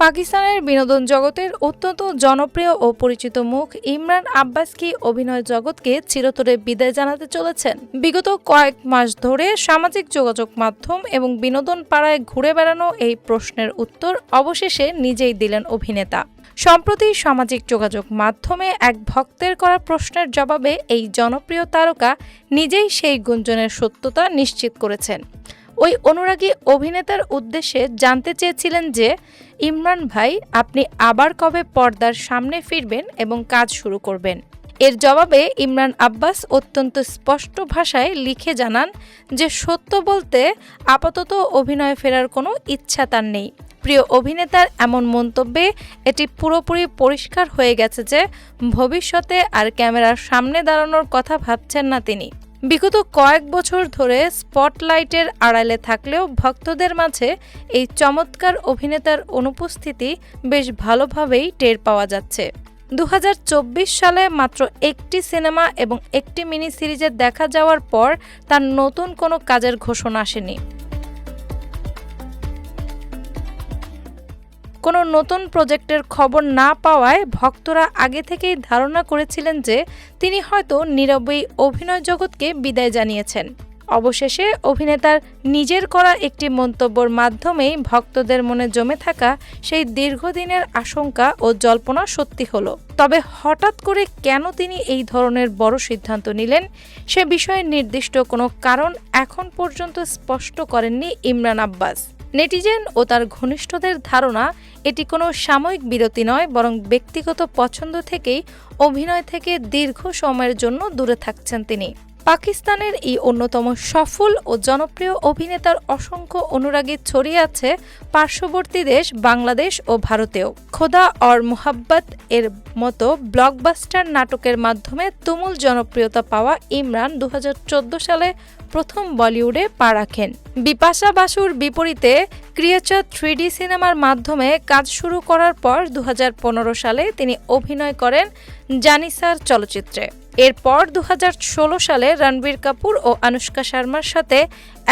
পাকিস্তানের বিনোদন জগতের অত্যন্ত জনপ্রিয় ও পরিচিত মুখ ইমরান আব্বাস কি অভিনয় জগৎকে চিরতরে বিদায় জানাতে চলেছেন? বিগত কয়েক মাস ধরে সামাজিক যোগাযোগ মাধ্যম এবং বিনোদন পাড়ায় ঘুরে বেড়ানো এই প্রশ্নের উত্তর অবশেষে নিজেই দিলেন অভিনেতা। সম্প্রতি সামাজিক যোগাযোগ মাধ্যমে এক ভক্তের করা প্রশ্নের জবাবে এই জনপ্রিয় তারকা নিজেই সেই গুঞ্জনের সত্যতা নিশ্চিত করেছেন। ওই অনুরাগী অভিনেতার উদ্দেশ্যে জানতে চেয়েছিলেন যে, ইমরান ভাই, আপনি আবার কবে পর্দার সামনে ফিরবেন এবং কাজ শুরু করবেন? এর জবাবে ইমরান আব্বাস অত্যন্ত স্পষ্ট ভাষায় লিখে জানান যে, সত্য বলতে আপাতত অভিনয়ে ফেরার কোনো ইচ্ছা তার নেই। প্রিয় অভিনেতার এমন মন্তব্যে এটি পুরোপুরি পরিষ্কার হয়ে গেছে যে ভবিষ্যতে আর ক্যামেরার সামনে দাঁড়ানোর কথা ভাবছেন না তিনি। বিগত কয়েক বছর ধরে স্পটলাইটের আড়ালে থাকলেও ভক্তদের মাঝে এই চমৎকার অভিনেতার অনুপস্থিতি বেশ ভালোভাবেই টের পাওয়া যাচ্ছে। 2024 সালে মাত্র একটি সিনেমা এবং একটি মিনি সিরিজে দেখা যাওয়ার পর তার নতুন কোনো কাজের ঘোষণা আসেনি। কোনো নতুন প্রজেক্টের খবর না পাওয়ায় ভক্তরা আগে থেকেই ধারণা করেছিলেন যে তিনি হয়তো নীরবেই অভিনয় জগৎকে বিদায় জানিয়েছেন। অবশেষে অভিনেতার নিজের করা একটি মন্তব্যের মাধ্যমেই ভক্তদের মনে জমে থাকা সেই দীর্ঘদিনের আশঙ্কা ও জল্পনা সত্যি হলো। তবে হঠাৎ করে কেন তিনি এই ধরনের বড় সিদ্ধান্ত নিলেন, সে বিষয়ে নির্দিষ্ট কোনো কারণ এখন পর্যন্ত স্পষ্ট করেননি ইমরান আব্বাস। নেটিজেন ও তার ঘনিষ্ঠদের ধারণা, এটি কোনো সাময়িক বিরতি নয়, বরং ব্যক্তিগত পছন্দ থেকেই অভিনয় থেকে দীর্ঘ সময়ের জন্য দূরে থাকছেন তিনি। পাকিস্তানের এই অন্যতম সফল ও জনপ্রিয় অভিনেতার অসংখ্য অনুরাগী ছড়িয়ে আছে পার্শ্ববর্তী দেশ বাংলাদেশ ও ভারতেও। খোদা और মোহাব্বত এর মতো ব্লকবাস্টার নাটকের মাধ্যমে তুমুল জনপ্রিয়তা পাওয়া ইমরান 2014 সালে প্রথম বলিউডে পা রাখেন। বিপাশা বাসুর বিপরীতে ক্রিয়েচার 3D সিনেমার মাধ্যমে কাজ শুরু করার পর 2015 সালে তিনি অভিনয় করেন জানিসার চলচ্চিত্রে। এরপর 2016 সালে রণবীর কাপুর ও আনুশকা শর্মার সাথে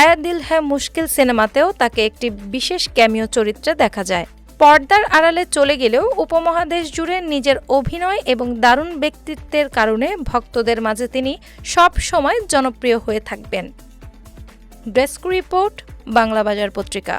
এ দিল হ্যায় মুশকিল সিনেমাতেও তাকে একটি বিশেষ ক্যামিও চরিত্রে দেখা যায়। পর্দার আড়ালে চলে গেলেও উপমহাদেশ জুড়ে নিজের অভিনয় এবং দারুণ ব্যক্তিত্বের কারণে ভক্তদের মাঝে তিনি সব সময় জনপ্রিয় হয়ে থাকবেন। ডেস্ক রিপোর্ট, বাংলা বাজার পত্রিকা।